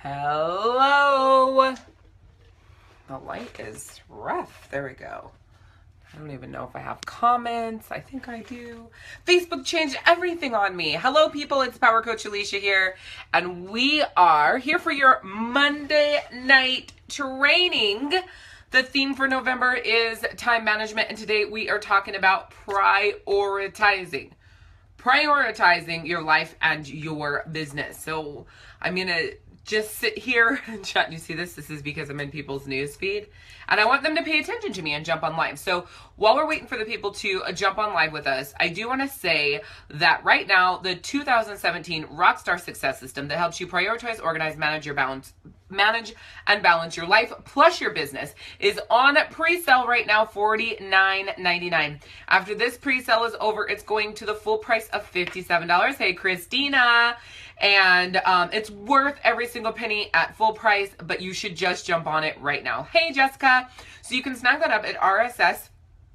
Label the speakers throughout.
Speaker 1: Hello. The light is rough. There we go. I don't even know if I have comments. I think I do. Facebook changed everything on me. Hello, people. It's Power Coach Alishia here. And we are here for your Monday night training. The theme for November is time management. And today we are talking about prioritizing. Prioritizing your life and your business. So I'm going to just sit here and chat. You see this? This is because I'm in people's news feed. And I want them to pay attention to me and jump on live. So while we're waiting for the people to jump on live with us, I do want to say that right now, the 2017 Rockstar Success System that helps you prioritize, organize, manage and balance your life plus your business is on pre-sale right now, $49.99. After this pre-sale is over, it's going to the full price of $57. Hey, Christina. And it's worth every single penny at full price, but you should just jump on it right now. Hey, Jessica. So you can snag that up at RSS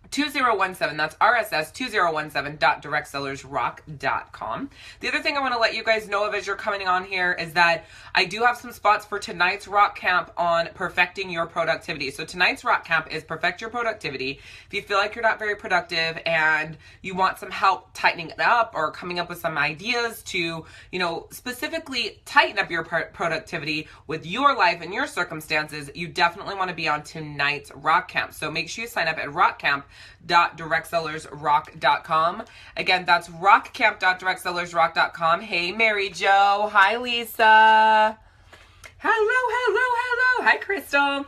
Speaker 1: 2017. That's RSS2017.directsellersrock.com. The other thing I want to let you guys know of as you're coming on here is that I do have some spots for tonight's rock camp on perfecting your productivity. So tonight's rock camp is perfect your productivity. If you feel like you're not very productive and you want some help tightening it up or coming up with some ideas to, specifically tighten up your productivity with your life and your circumstances, you definitely want to be on tonight's rock camp. So make sure you sign up at rockcamp.directsellersrock.com. Again, that's rockcamp.directsellersrock.com. Hey, Mary Jo. Hi, Lisa. Hello. Hi, Crystal. All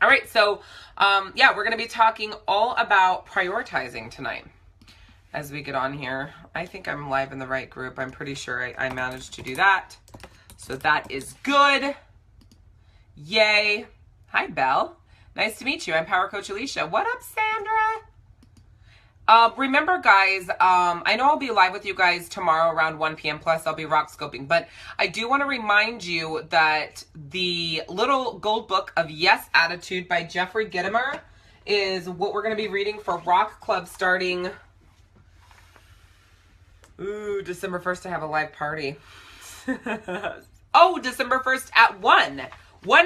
Speaker 1: right, so we're going to be talking all about prioritizing tonight as we get on here. I think I'm live in the right group. I'm pretty sure I managed to do that. So that is good. Yay. Hi, Belle. Nice to meet you. I'm Power Coach Alishia. What up, Sandra? Remember, guys, I know I'll be live with you guys tomorrow around 1 p.m. Plus I'll be rock scoping, but I do want to remind you that the little gold book of Yes Attitude by Jeffrey Gitomer is what we're going to be reading for Rock Club starting December 1st. I have a live party. December 1st at 1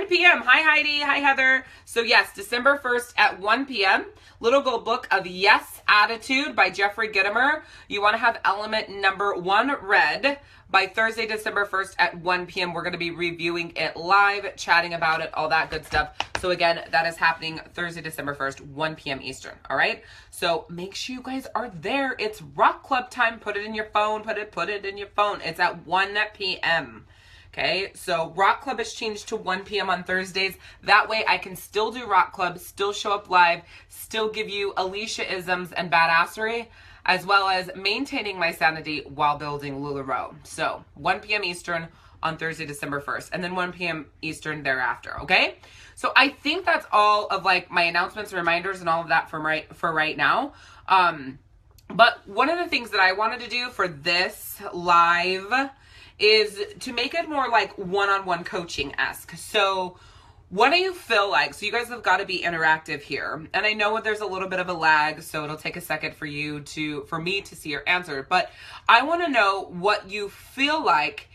Speaker 1: p.m. Hi, Heidi. Hi, Heather. So yes, December 1st at 1 p.m. Little gold book of Yes Attitude by Jeffrey Gitomer. You want to have element number 1 read by Thursday, December 1st at 1 p.m. We're going to be reviewing it live, chatting about it, all that good stuff. So again, that is happening Thursday, December 1st, 1 p.m. Eastern. All right. So make sure you guys are there. It's Rock Club time. Put it in your phone. Put it in your phone. It's at 1 p.m. Okay, so Rock Club has changed to 1 p.m. on Thursdays. That way I can still do Rock Club, still show up live, still give you Alishia-isms and badassery, as well as maintaining my sanity while building LuLaRoe. So 1 p.m. Eastern on Thursday, December 1st, and then 1 p.m. Eastern thereafter, okay? So I think that's all of like my announcements, reminders, and all of that for right now. But one of the things that I wanted to do for this live is to make it more like one-on-one coaching-esque. So what do you feel like? So you guys have got to be interactive here. And I know there's a little bit of a lag, so it'll take a second for me to see your answer. But I want to know what you feel like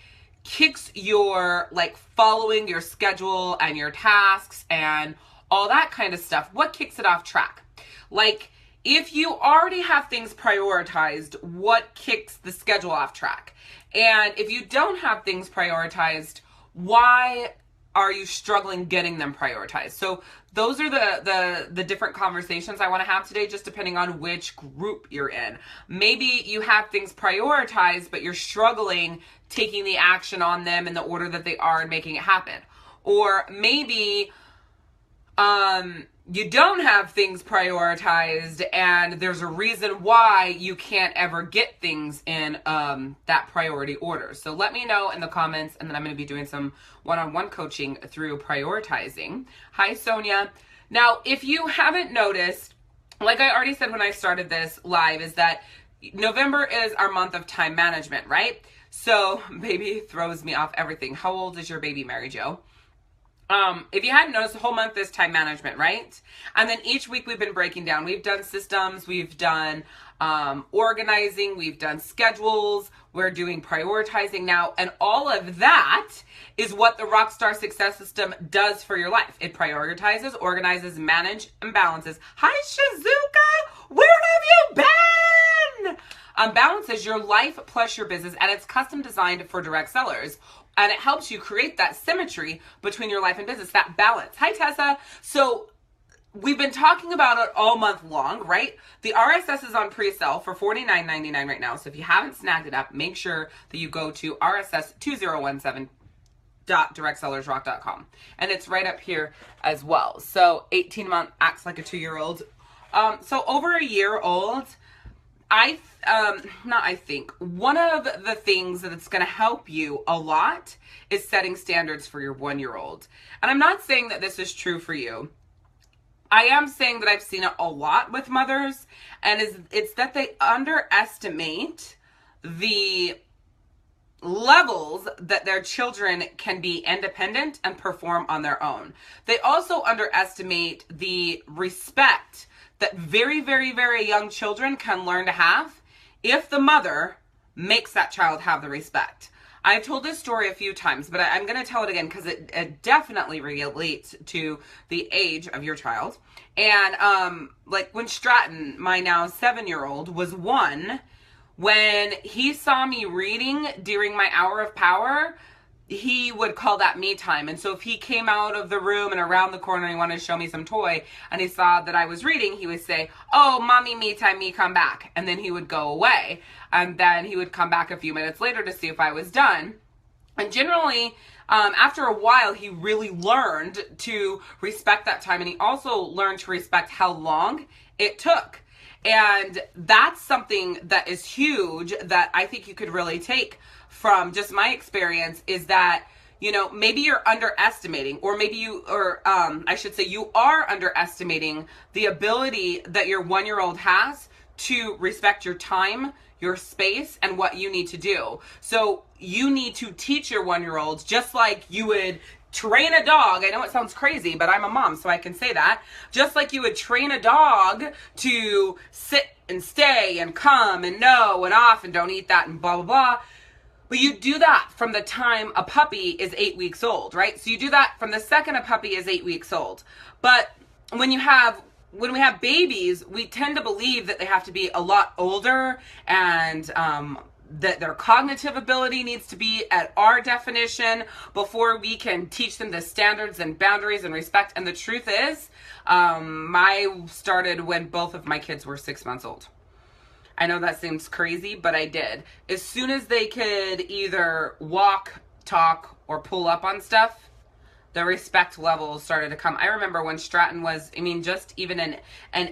Speaker 1: kicks your, like, following your schedule and your tasks and all that kind of stuff. What kicks it off track? Like, if you already have things prioritized, what kicks the schedule off track? And if you don't have things prioritized, why are you struggling getting them prioritized? So those are the different conversations I want to have today, just depending on which group you're in. Maybe you have things prioritized, but you're struggling taking the action on them in the order that they are and making it happen. Or maybe you don't have things prioritized and there's a reason why you can't ever get things in that priority order. So let me know in the comments, and then I'm going to be doing some one-on-one coaching through prioritizing. Hi, Sonia. Now, if you haven't noticed, like I already said when I started this live, is that November is our month of time management, right? So baby throws me off everything. How old is your baby, Mary Jo? If you hadn't noticed, the whole month is time management, right? And then each week we've been breaking down. We've done systems, we've done organizing, we've done schedules, we're doing prioritizing now, and all of that is what the Rockstar Success System does for your life. It prioritizes, organizes, manages, and balances. Hi, Shizuka! Where have you been? Balances your life plus your business, and it's custom designed for direct sellers. And it helps you create that symmetry between your life and business, that balance. Hi, Tessa. So we've been talking about it all month long, right? The RSS is on pre-sale for $49.99 right now. So if you haven't snagged it up, make sure that you go to rss2017.directsellersrock.com. And it's right up here as well. So 18-month acts like a 2-year-old. So over a year old, one of the things that's going to help you a lot is setting standards for your 1-year-old. And I'm not saying that this is true for you. I am saying that I've seen it a lot with mothers, and it's that they underestimate the levels that their children can be independent and perform on their own. They also underestimate the respect that very, very, very young children can learn to have if the mother makes that child have the respect. I've told this story a few times, but I'm going to tell it again because it definitely relates to the age of your child. And like when Stratton, my now 7-year-old, was 1, when he saw me reading during my hour of power, he would call that me time. And so if he came out of the room and around the corner and he wanted to show me some toy and he saw that I was reading, he would say, "Oh, mommy, me time, me come back." And then he would go away. And then he would come back a few minutes later to see if I was done. And generally, after a while, he really learned to respect that time. And he also learned to respect how long it took. And that's something that is huge that I think you could really take from just my experience, is that, you know, maybe you're underestimating, or maybe you are underestimating the ability that your 1-year-old has to respect your time, your space, and what you need to do. So you need to teach your 1-year-olds, just like you would train a dog. I know it sounds crazy, but I'm a mom, so I can say that. Just like you would train a dog to sit and stay and come and no and off and don't eat that and blah, blah, blah. But you do that from the time a puppy is 8 weeks old, right? So you do that from the second a puppy is 8 weeks old. But when we have babies, we tend to believe that they have to be a lot older, and that their cognitive ability needs to be at our definition before we can teach them the standards and boundaries and respect. And the truth is, I started when both of my kids were 6 months old. I know that seems crazy, but I did. As soon as they could either walk, talk, or pull up on stuff, the respect levels started to come. I remember when Stratton was, just even an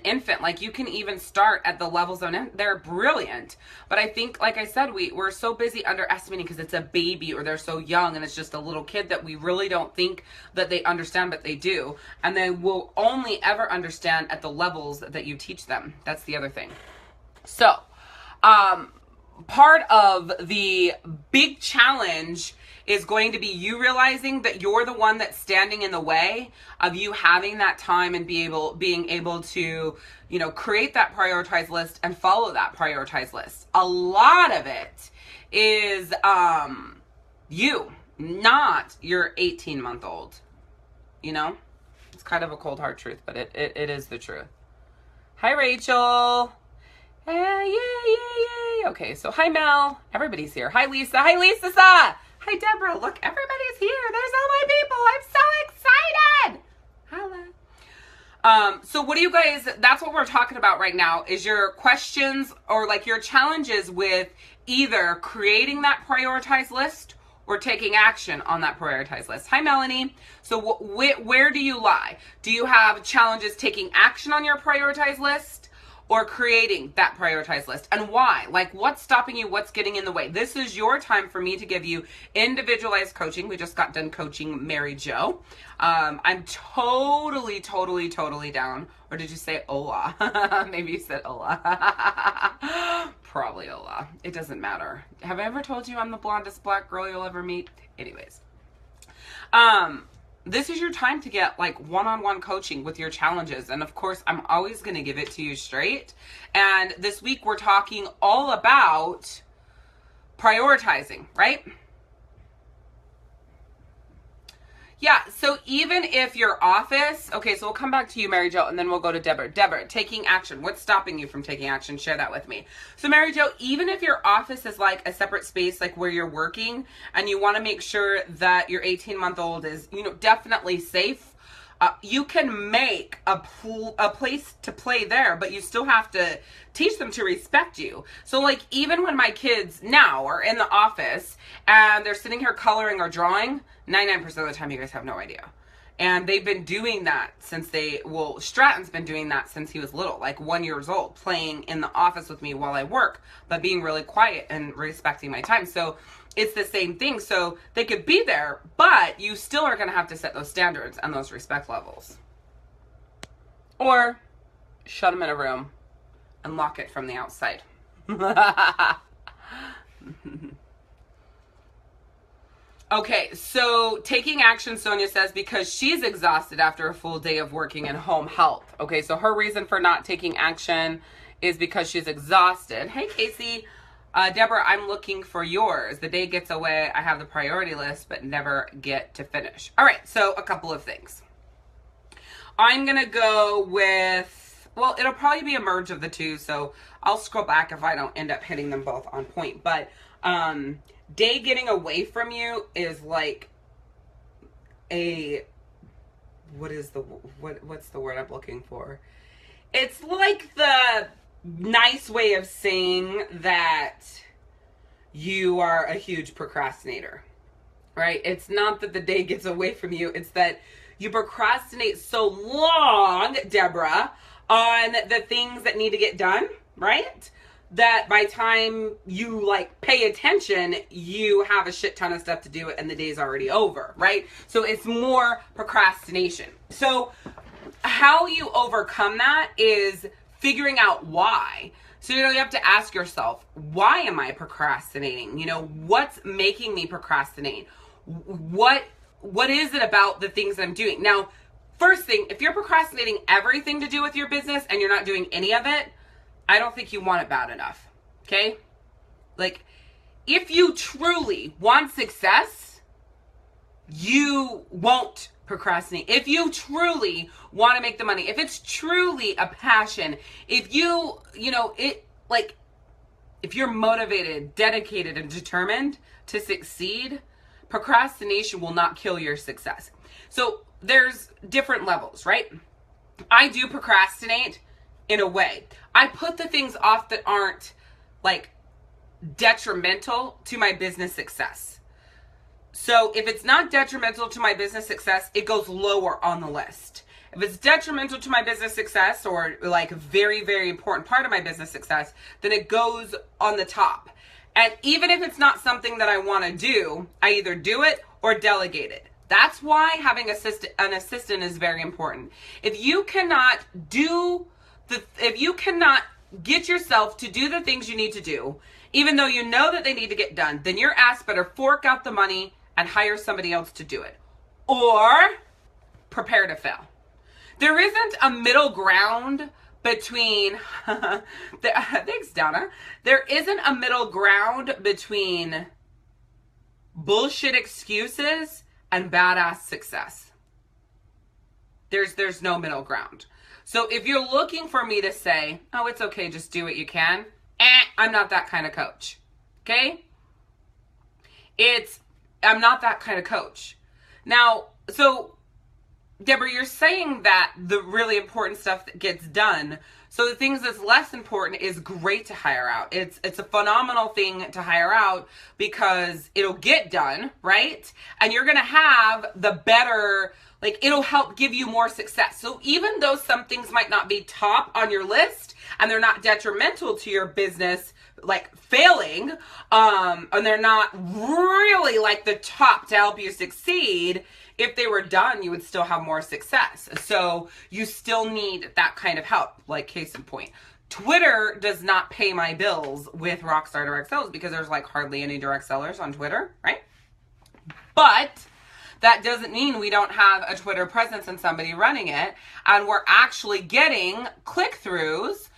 Speaker 1: infant, like you can even start at the levels of, they're brilliant. But I think, like I said, we're so busy underestimating because it's a baby or they're so young and it's just a little kid that we really don't think that they understand, but they do. And they will only ever understand at the levels that you teach them. That's the other thing. So, part of the big challenge is going to be you realizing that you're the one that's standing in the way of you having that time and being able to, create that prioritized list and follow that prioritized list. A lot of it is you, not your 18-month-old. It's kind of a cold hard truth, but it is the truth. Hi, Rachel. Yay. Okay, so hi, Mel. Everybody's here. Hi, Lisa. Hi, Lisa. Hi, Deborah. Look, everybody's here. There's all my people. I'm so excited. Hello. So what do you guys, that's what we're talking about right now, is your questions or like your challenges with either creating that prioritized list or taking action on that prioritized list. Hi, Melanie. So where do you lie? Do you have challenges taking action on your prioritized list or creating that prioritized list? And why? Like, what's stopping you? What's getting in the way? This is your time for me to give you individualized coaching. We just got done coaching Mary Jo. I'm totally down. Or did you say hola? Maybe you said hola. Probably hola. It doesn't matter. Have I ever told you I'm the blondest black girl you'll ever meet? Anyways. this is your time to get like one-on-one coaching with your challenges. And of course, I'm always going to give it to you straight. And this week we're talking all about prioritizing, right? Yeah, so even if your office, okay, so we'll come back to you, Mary Jo, and then we'll go to Deborah. Deborah, taking action. What's stopping you from taking action? Share that with me. So Mary Jo, even if your office is like a separate space, like where you're working, and you want to make sure that your 18-month-old is, definitely safe, you can make a place to play there, but you still have to teach them to respect you. So like even when my kids now are in the office and they're sitting here coloring or drawing, 99% of the time you guys have no idea. And they've been doing that since Stratton's been doing that since he was little, like 1 year old, playing in the office with me while I work, but being really quiet and respecting my time. So it's the same thing. So they could be there, but you still are going to have to set those standards and those respect levels. Or shut them in a room and lock it from the outside. Okay, so taking action, Sonia says, because she's exhausted after a full day of working in home health. Okay, so her reason for not taking action is because she's exhausted. Hey, Casey. Deborah, I'm looking for yours. The day gets away. I have the priority list, but never get to finish. All right, so a couple of things. I'm going to go with, well, it'll probably be a merge of the two, so I'll scroll back if I don't end up hitting them both on point. But day getting away from you is like what's the word I'm looking for? It's like the nice way of saying that you are a huge procrastinator, right? It's not that the day gets away from you. It's that you procrastinate so long, Deborah, on the things that need to get done, right? That by time you like pay attention, you have a shit ton of stuff to do and the day's already over, right? So it's more procrastination. So how you overcome that is figuring out why. So, you have to ask yourself, why am I procrastinating? What's making me procrastinate? What is it about the things that I'm doing? Now, first thing, if you're procrastinating everything to do with your business and you're not doing any of it, I don't think you want it bad enough. Okay? Like, if you truly want success, you won't procrastinate. If you truly want to make the money, if it's truly a passion, if if you're motivated, dedicated, and determined to succeed, procrastination will not kill your success. So there's different levels, right? I do procrastinate in a way. I put the things off that aren't like detrimental to my business success. So if it's not detrimental to my business success, it goes lower on the list. If it's detrimental to my business success or like a very, very important part of my business success, then it goes on the top. And even if it's not something that I want to do, I either do it or delegate it. That's why having an assistant is very important. If you cannot get yourself to do the things you need to do, even though you know that they need to get done, then your ass better fork out the money and hire somebody else to do it. Or prepare to fail. There isn't a middle ground between, thanks Donna, there isn't a middle ground between bullshit excuses and badass success. There's no middle ground. So if you're looking for me to say, oh, it's okay, just do what you can, I'm not that kind of coach. Okay? I'm not that kind of coach. Now, so Deborah, you're saying that the really important stuff that gets done. So the things that's less important is great to hire out. It's a phenomenal thing to hire out because it'll get done, right? And you're going to have the better, it'll help give you more success. So even though some things might not be top on your list and they're not detrimental to your business, failing, and they're not really the top to help you succeed, if they were done, you would still have more success. So you still need that kind of help, case in point. Twitter does not pay my bills with Rockstar Direct Sales because there's hardly any direct sellers on Twitter, right? But that doesn't mean we don't have a Twitter presence and somebody running it, and we're actually getting click-throughs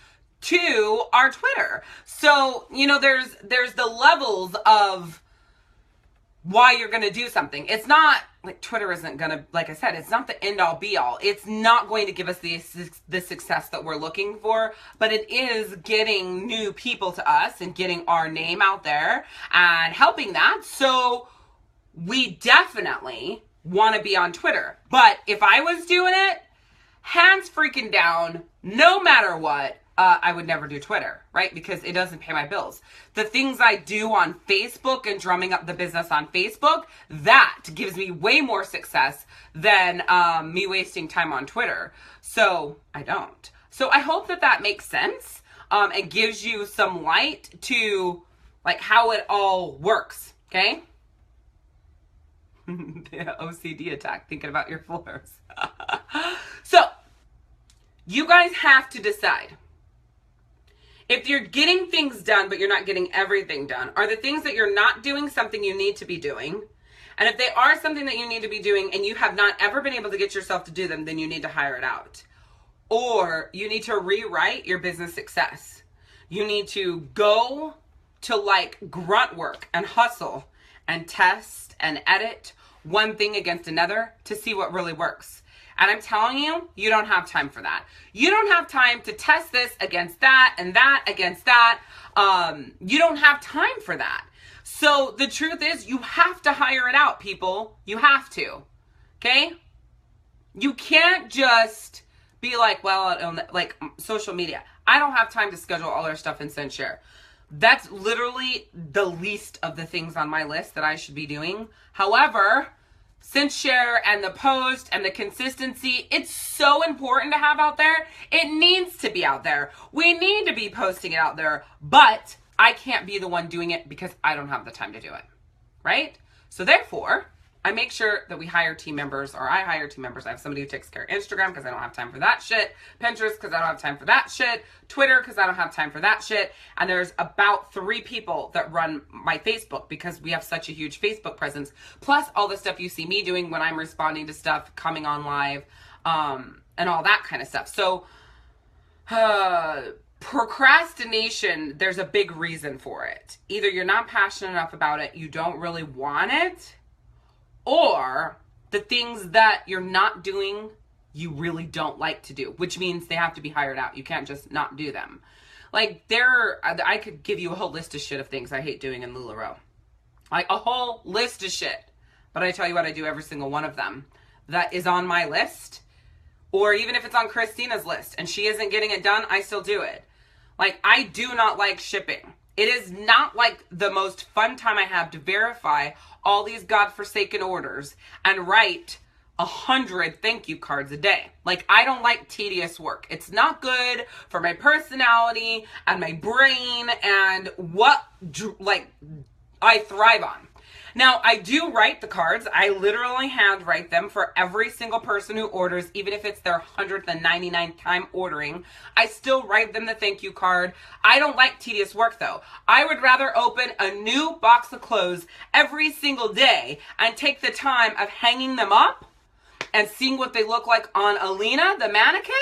Speaker 1: to our Twitter. So, you know, there's the levels of why you're going to do something. It's not like Twitter isn't going to, like I said, it's not the end all be all. It's not going to give us the success that we're looking for, but it is getting new people to us and getting our name out there and helping that. So we definitely want to be on Twitter. But if I was doing it, hands freaking down, no matter what, I would never do Twitter, right? Because it doesn't pay my bills. The things I do on Facebook and drumming up the business on Facebook, that gives me way more success than me wasting time on Twitter. So I don't. So I hope that makes sense. It gives you some light to like how it all works, okay? The OCD attack, thinking about your floors. So you guys have to decide. If you're getting things done, but you're not getting everything done, are the things that you're not doing something you need to be doing? And if they are something that you need to be doing and you have not ever been able to get yourself to do them, then you need to hire it out. Or you need to rewrite your business success. You need to go to like grunt work and hustle and test and edit one thing against another to see what really works. And I'm telling you, you don't have time for that. You don't have time to test this against that and that against that. You don't have time for that. So the truth is, you have to hire it out, people. You have to. Okay? You can't just be like, well, like social media. I don't have time to schedule all our stuff and send share. That's literally the least of the things on my list that I should be doing. However, since share and the post and the consistency, it's so important to have out there. It needs to be out there. We need to be posting it out there, but I can't be the one doing it because I don't have the time to do it, right? So therefore, I make sure that we hire team members, or I hire team members. I have somebody who takes care of Instagram because I don't have time for that shit. Pinterest because I don't have time for that shit. Twitter because I don't have time for that shit. And there's about 3 people that run my Facebook because we have such a huge Facebook presence. Plus all the stuff you see me doing when I'm responding to stuff, coming on live, and all that kind of stuff. So procrastination, there's a big reason for it. Either you're not passionate enough about it, you don't really want it, or the things that you're not doing, you really don't like to do, which means they have to be hired out. You can't just not do them. Like I could give you a whole list of shit of things I hate doing in LuLaRoe. Like a whole list of shit. But I tell you what, I do every single one of them that is on my list. Or even if it's on Christina's list and she isn't getting it done, I still do it. Like I do not like shipping. It is not like the most fun time I have to verify all these godforsaken orders and write 100 thank you cards a day. Like, I don't like tedious work. It's not good for my personality and my brain and what, like, I thrive on. Now, I do write the cards. I literally hand write them for every single person who orders, even if it's their 199th time ordering. I still write them the thank you card. I don't like tedious work, though. I would rather open a new box of clothes every single day and take the time of hanging them up and seeing what they look like on Alina, the mannequin,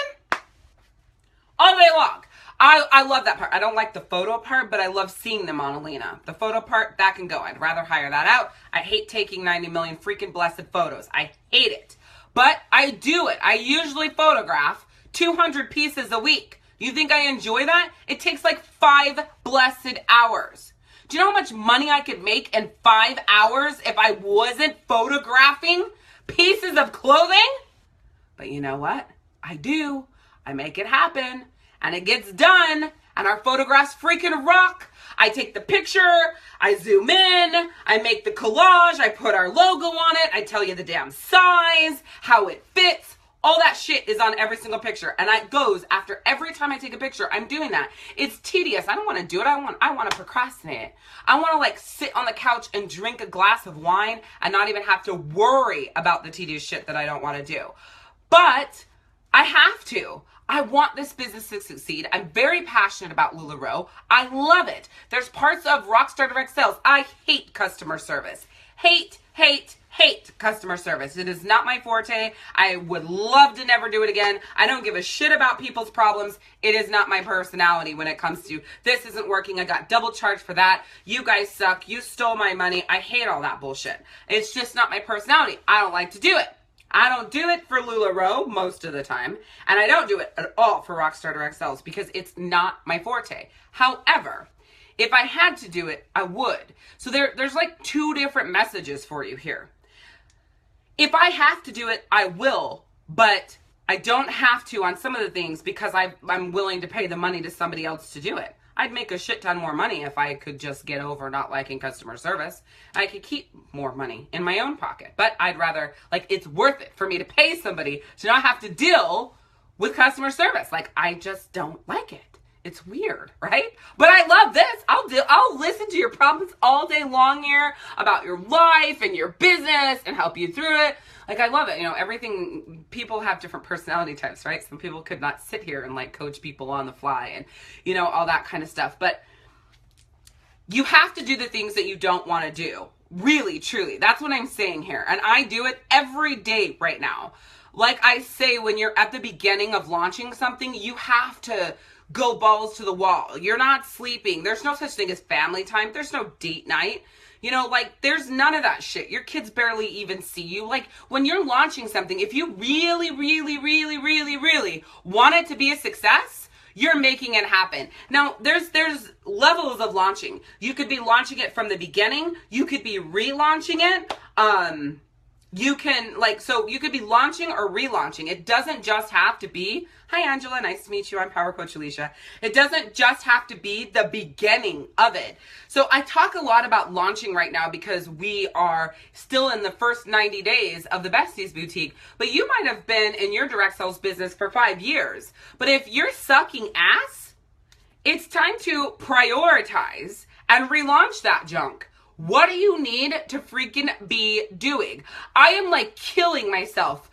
Speaker 1: all day long. I love that part. I don't like the photo part, but I love seeing them on Alina. The photo part, that can go. I'd rather hire that out. I hate taking 90 million freaking blessed photos. I hate it. But I do it. I usually photograph 200 pieces a week. You think I enjoy that? It takes like 5 blessed hours. Do you know how much money I could make in 5 hours if I wasn't photographing pieces of clothing? But you know what? I do. I make it happen. And it gets done, and our photographs freaking rock. I take the picture, I zoom in, I make the collage, I put our logo on it, I tell you the damn size, how it fits. All that shit is on every single picture, and it goes after every time I take a picture. I'm doing that. It's tedious. I don't want to do it. I want to procrastinate. I want to like sit on the couch and drink a glass of wine and not even have to worry about the tedious shit that I don't want to do. But I have to. I want this business to succeed. I'm very passionate about LuLaRoe. I love it. There's parts of Rockstar Direct Sales. I hate customer service. Hate, hate, hate customer service. It is not my forte. I would love to never do it again. I don't give a shit about people's problems. It is not my personality when it comes to this isn't working. I got double charged for that. You guys suck. You stole my money. I hate all that bullshit. It's just not my personality. I don't like to do it. I don't do it for LuLaRoe most of the time, and I don't do it at all for Rockstarter XLs because it's not my forte. However, if I had to do it, I would. So there's like two different messages for you here. If I have to do it, I will, but I don't have to on some of the things because I'm willing to pay the money to somebody else to do it. I'd make a shit ton more money if I could just get over not liking customer service. I could keep more money in my own pocket, but I'd rather, like, it's worth it for me to pay somebody to not have to deal with customer service. Like, I just don't like it. It's weird, right? But I love this. I'll listen to your problems all day long here about your life and your business and help you through it. Like, I love it. You know, everything, people have different personality types, right? Some people could not sit here and like coach people on the fly and, you know, all that kind of stuff. But you have to do the things that you don't want to do. Really, truly. That's what I'm saying here. And I do it every day right now. Like I say, when you're at the beginning of launching something, you have to go balls to the wall. You're not sleeping. There's no such thing as family time. There's no date night. You know, like, there's none of that shit. Your kids barely even see you. Like, when you're launching something, if you really, really, really, really, really want it to be a success, you're making it happen. Now, there's levels of launching. You could be launching it from the beginning. You could be relaunching it. You can, like, so you could be launching or relaunching. It doesn't just have to be, hi Angela, nice to meet you. I'm Power Coach Alishia. It doesn't just have to be the beginning of it. So I talk a lot about launching right now because we are still in the first 90 days of the Besties Boutique, but you might have been in your direct sales business for 5 years. But if you're sucking ass, it's time to prioritize and relaunch that junk. What do you need to freaking be doing? I am like killing myself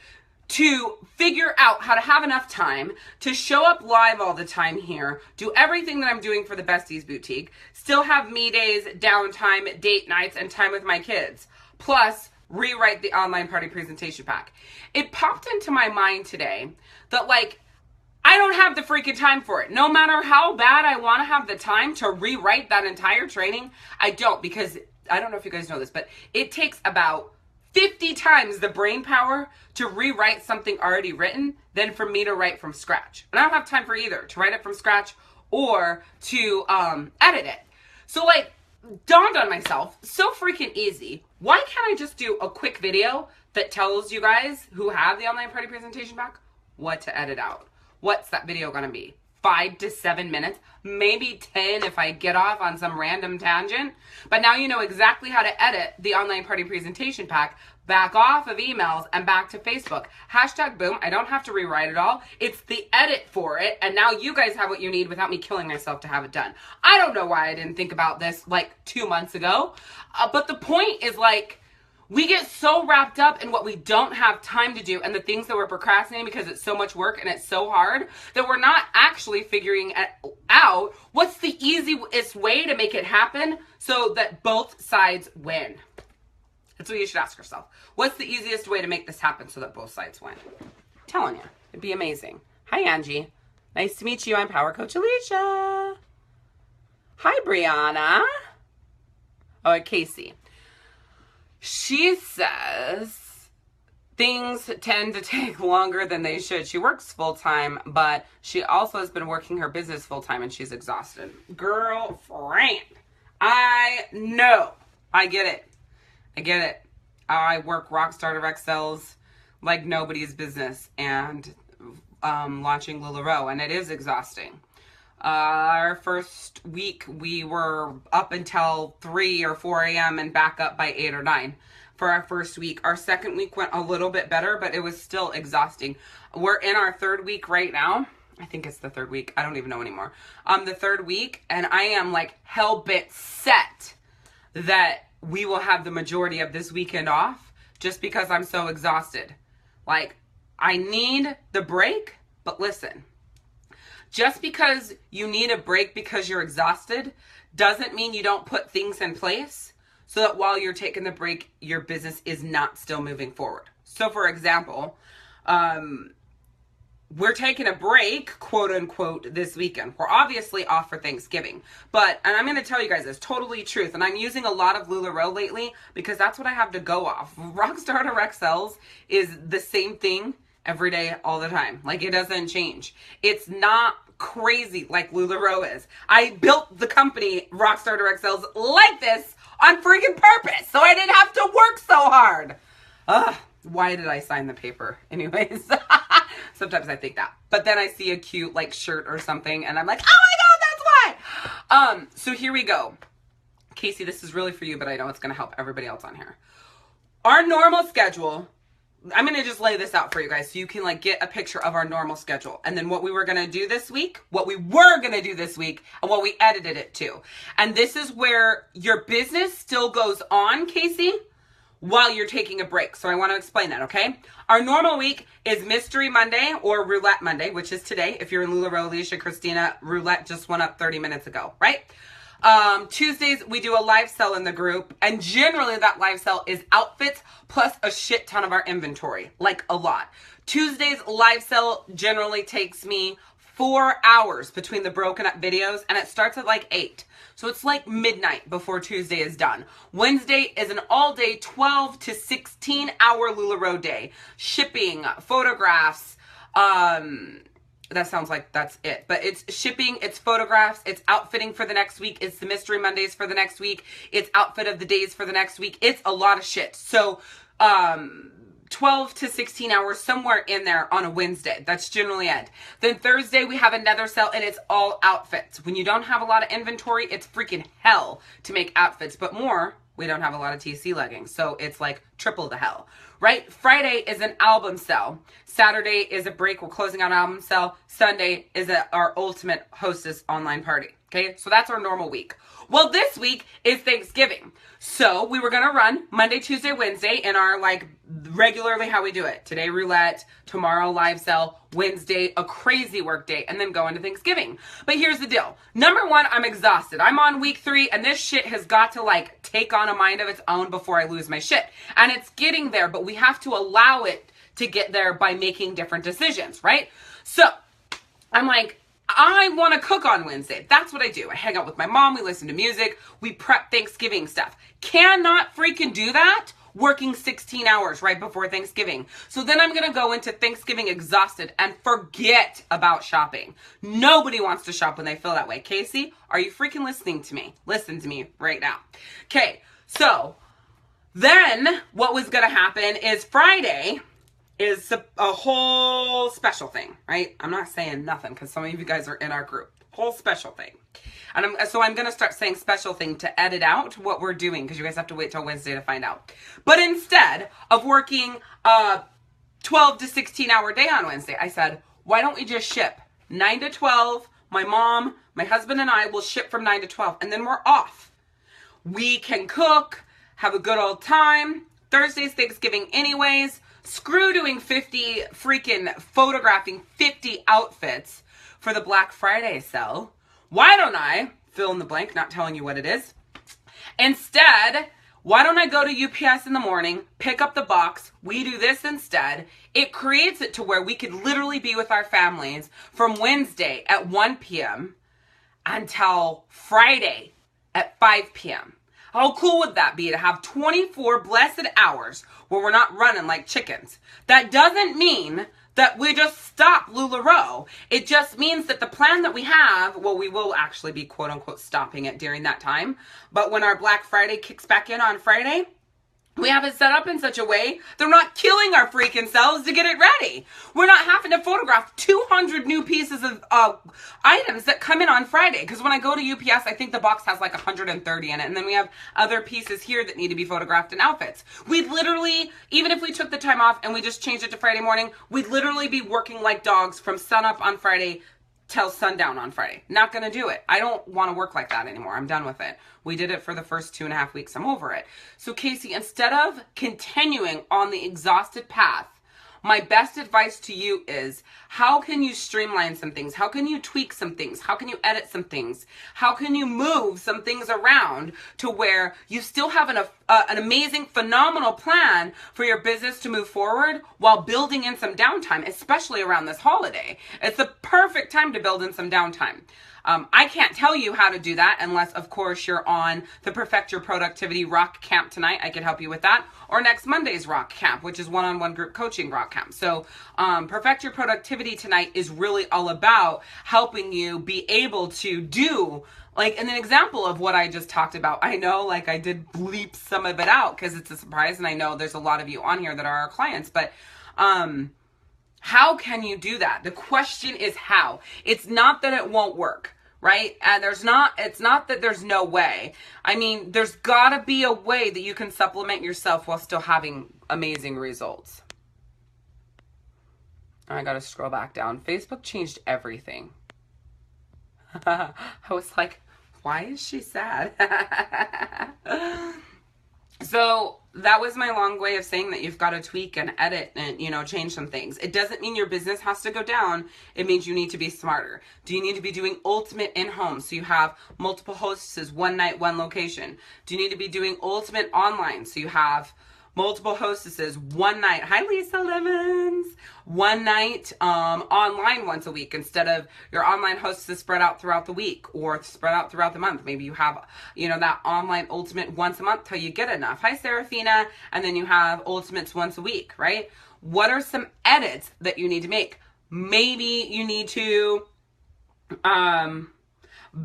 Speaker 1: to figure out how to have enough time to show up live all the time here, do everything that I'm doing for the Besties Boutique, still have me days, downtime, date nights, and time with my kids, plus rewrite the online party presentation pack. It popped into my mind today that, like, I don't have the freaking time for it. No matter how bad I want to have the time to rewrite that entire training, I don't, because I don't know if you guys know this, but it takes about 50 times the brain power to rewrite something already written than for me to write from scratch. And I don't have time for either, to write it from scratch or to edit it. So, like, dawned on myself, so freaking easy. Why can't I just do a quick video that tells you guys who have the online party presentation pack what to edit out? What's that video gonna be? 5 to 7 minutes, maybe 10 if I get off on some random tangent. But now you know exactly how to edit the online party presentation pack, back off of emails and back to Facebook. Hashtag boom, I don't have to rewrite it all. It's the edit for it, and now you guys have what you need without me killing myself to have it done. I don't know why I didn't think about this like 2 months ago, but the point is, like, we get so wrapped up in what we don't have time to do and the things that we're procrastinating because it's so much work and it's so hard that we're not actually figuring out what's the easiest way to make it happen so that both sides win. That's what you should ask yourself. What's the easiest way to make this happen so that both sides win? I'm telling you, it'd be amazing. Hi, Angie. Nice to meet you. I'm Power Coach Alishia. Hi, Brianna. Oh, and Casey. She says things tend to take longer than they should. She works full-time, but she also has been working her business full-time and she's exhausted. Girlfriend, I know. I get it. I get it. I work Rockstarter XLs like nobody's business and launching LuLaRoe, and it is exhausting. Our first week, we were up until 3 or 4 a.m. and back up by 8 or 9 for our first week. Our second week went a little bit better, but it was still exhausting. We're in our third week right now. I think it's the third week. I don't even know anymore. The third week, and I am like hell-bent set that we will have the majority of this weekend off just because I'm so exhausted. Like, I need the break, but listen. Just because you need a break because you're exhausted doesn't mean you don't put things in place so that while you're taking the break, your business is not still moving forward. So for example, we're taking a break, quote unquote, this weekend. We're obviously off for Thanksgiving. But, and I'm going to tell you guys this, totally truth. And I'm using a lot of LuLaRoe lately because that's what I have to go off. Rockstar Direct Sales is the same thing every day, all the time. Like, it doesn't change. It's not crazy like LuLaRoe is. I built the company Rockstar Direct Sales like this on freaking purpose, so I didn't have to work so hard. Ugh, why did I sign the paper? Anyways, sometimes I think that. But then I see a cute like shirt or something and I'm like, oh my God, that's why. So here we go. Casey, this is really for you, but I know it's going to help everybody else on here. Our normal schedule, I'm going to just lay this out for you guys so you can like get a picture of our normal schedule. And then what we were going to do this week, and what we edited it to. And this is where your business still goes on, Casey, while you're taking a break. So I want to explain that, okay? Our normal week is Mystery Monday or Roulette Monday, which is today. If you're in LuLaRoe, Alishia, Christina, Roulette just went up 30 minutes ago, right? Tuesdays, we do a live sell in the group, and generally that live sell is outfits plus a shit ton of our inventory, like a lot. Tuesdays live sell generally takes me 4 hours between the broken up videos, and it starts at like 8. So it's like midnight before Tuesday is done. Wednesday is an all day 12 to 16 hour LuLaRoe day. Shipping, photographs, that sounds like that's it. But it's shipping, it's photographs, it's outfitting for the next week, it's the Mystery Mondays for the next week, it's outfit of the days for the next week. It's a lot of shit. So 12 to 16 hours, somewhere in there on a Wednesday. That's generally it. Then Thursday, we have another sale, and it's all outfits. When you don't have a lot of inventory, it's freaking hell to make outfits. But more, we don't have a lot of TC leggings. So it's like triple the hell, right? Friday is an album sale. Saturday is a break. We're closing out an album sale. Sunday is our ultimate hostess online party. Okay, so that's our normal week. Well, this week is Thanksgiving. So we were going to run Monday, Tuesday, Wednesday in our like regularly how we do it. Today roulette, tomorrow live sell, Wednesday a crazy work day, and then go into Thanksgiving. But here's the deal. Number one, I'm exhausted. I'm on week 3 and this shit has got to like take on a mind of its own before I lose my shit. And it's getting there, but we have to allow it to get there by making different decisions, right? So I'm like, I want to cook on Wednesday. That's what I do. I hang out with my mom. We listen to music. We prep Thanksgiving stuff. Cannot freaking do that working 16 hours right before Thanksgiving. So then I'm going to go into Thanksgiving exhausted and forget about shopping. Nobody wants to shop when they feel that way. Casey, are you freaking listening to me? Listen to me right now. Okay, so then what was going to happen is Friday is a whole special thing, right? I'm not saying nothing because some of you guys are in our group. Whole special thing. And I'm going to start saying special thing to edit out what we're doing because you guys have to wait till Wednesday to find out. But instead of working a 12 to 16 hour day on Wednesday, I said, why don't we just ship 9 to 12? My mom, my husband, and I will ship from 9 to 12, and then we're off. We can cook, have a good old time. Thursday's Thanksgiving anyways. Screw doing photographing 50 outfits for the Black Friday sale. Why don't I, fill in the blank, not telling you what it is. Instead, why don't I go to UPS in the morning, pick up the box, we do this instead. It creates it to where we could literally be with our families from Wednesday at 1 p.m. until Friday at 5 p.m. How cool would that be to have 24 blessed hours where we're not running like chickens? That doesn't mean that we just stop LuLaRoe. It just means that the plan that we have, well, we will actually be quote unquote stopping it during that time. But when our Black Friday kicks back in on Friday, we have it set up in such a way they're not killing our freaking selves to get it ready. We're not having to photograph 200 new pieces of items that come in on Friday. Because when I go to UPS, I think the box has like 130 in it. And then we have other pieces here that need to be photographed in outfits. We'd literally, even if we took the time off and we just changed it to Friday morning, we'd literally be working like dogs from sunup on Friday till sundown on Friday. Not going to do it. I don't want to work like that anymore. I'm done with it. We did it for the first 2.5 weeks. I'm over it. So Casey, instead of continuing on the exhausted path my best advice to you is, how can you streamline some things? How can you tweak some things? How can you edit some things? How can you move some things around to where you still have an amazing, phenomenal plan for your business to move forward while building in some downtime, especially around this holiday? It's the perfect time to build in some downtime. I can't tell you how to do that unless, of course, you're on the Perfect Your Productivity Rock Camp tonight. I could help you with that. Or next Monday's Rock Camp, which is one-on-one group coaching Rock Camp. So Perfect Your Productivity tonight is really all about helping you be able to do, like, an example of what I just talked about. I know, like, I did bleep some of it out because it's a surprise, and I know there's a lot of you on here that are our clients, but how can you do that? The question is how. It's not that it won't work. Right? And it's not that there's no way. I mean, there's gotta be a way that you can supplement yourself while still having amazing results. I gotta scroll back down. Facebook changed everything. I was like, why is she sad? So that was my long way of saying that you've got to tweak and edit and, change some things. It doesn't mean your business has to go down. It means you need to be smarter. Do you need to be doing ultimate in-home? So you have multiple hostesses, one night, one location. Do you need to be doing ultimate online? So you have multiple hostesses, one night. Hi, Lisa Lemons. One night online once a week instead of your online hostesses spread out throughout the week or spread out throughout the month. Maybe you have, that online ultimate once a month till you get enough. Hi, Serafina. And then you have ultimates once a week, right? What are some edits that you need to make? Maybe you need to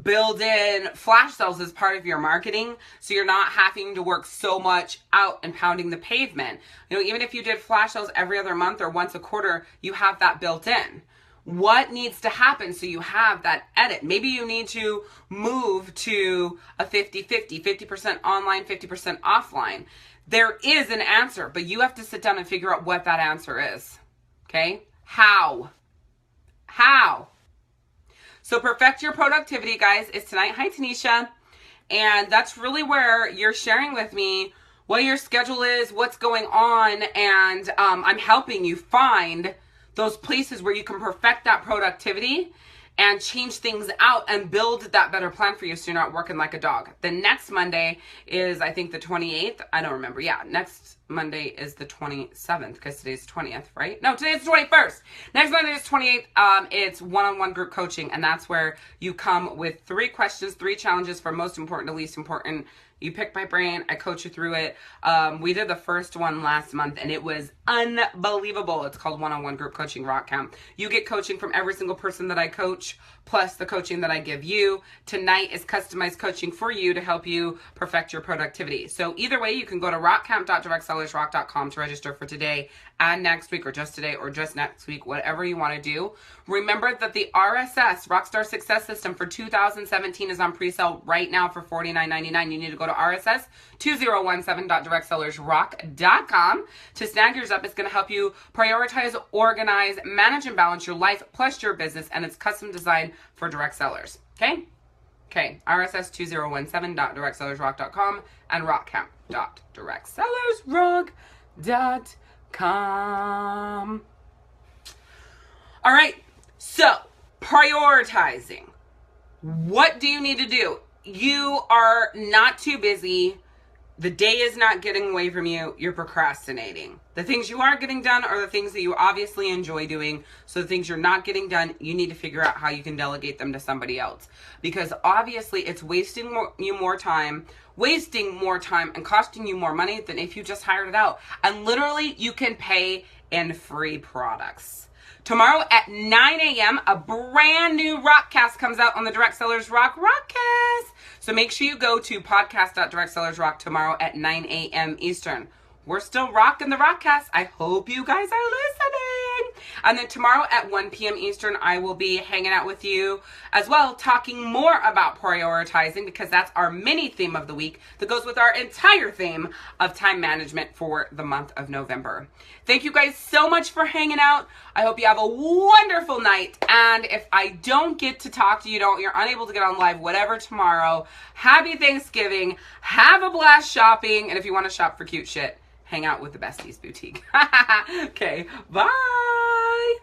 Speaker 1: build in flash sales as part of your marketing, so you're not having to work so much out and pounding the pavement. Even if you did flash sales every other month or once a quarter, you have that built in. What needs to happen so you have that edit? Maybe you need to move to a 50-50, 50% online, 50% offline. There is an answer, but you have to sit down and figure out what that answer is. Okay? How? So Perfect Your Productivity, guys, is tonight. Hi, Tanisha. And that's really where you're sharing with me what your schedule is, what's going on, and I'm helping you find those places where you can perfect that productivity and change things out and build that better plan for you so you're not working like a dog. The next Monday is, I think, the 28th. I don't remember. Yeah, next Monday is the 27th because today's 20th, right? No, today's the 21st. Next Monday is 28th. It's one-on-one group coaching, and that's where you come with 3 questions, 3 challenges from most important to least important. You pick my brain. I coach you through it. We did the first one last month, and it was unbelievable. It's called One-on-One Group Coaching Rock Camp. You get coaching from every single person that I coach, plus the coaching that I give you. Tonight is customized coaching for you to help you perfect your productivity. So either way, you can go to rockcamp.directsellersrock.com to register for today and next week, or just today or just next week, whatever you want to do. Remember that the RSS, Rockstar Success System, for 2017 is on pre-sale right now for $49.99. You need to go to RSS2017.directsellersrock.com to snag yours up. It's going to help you prioritize, organize, manage, and balance your life plus your business, and it's custom designed for direct sellers. Okay, RSS2017.directsellersrock.com and rockcamp.directsellersrock.com. All right, so prioritizing. What do you need to do? You are not too busy. The day is not getting away from you. You're procrastinating. The things you are getting done are the things that you obviously enjoy doing. So the things you're not getting done, you need to figure out how you can delegate them to somebody else. Because obviously it's wasting more time and costing you more money than if you just hired it out. And literally you can pay in free products. Tomorrow at 9 a.m., a brand new Rockcast comes out on the Direct Sellers Rock Rockcast. So make sure you go to podcast.directsellersrock tomorrow at 9 a.m. Eastern. We're still rocking the Rockcast. I hope you guys are listening. And then tomorrow at 1 p.m. Eastern, I will be hanging out with you as well, talking more about prioritizing, because that's our mini theme of the week that goes with our entire theme of time management for the month of November. Thank you guys so much for hanging out. I hope you have a wonderful night. And if I don't get to talk to you, you're unable to get on live, whatever, tomorrow, happy Thanksgiving. Have a blast shopping. And if you want to shop for cute shit, hang out with the Besties Boutique. Okay, bye.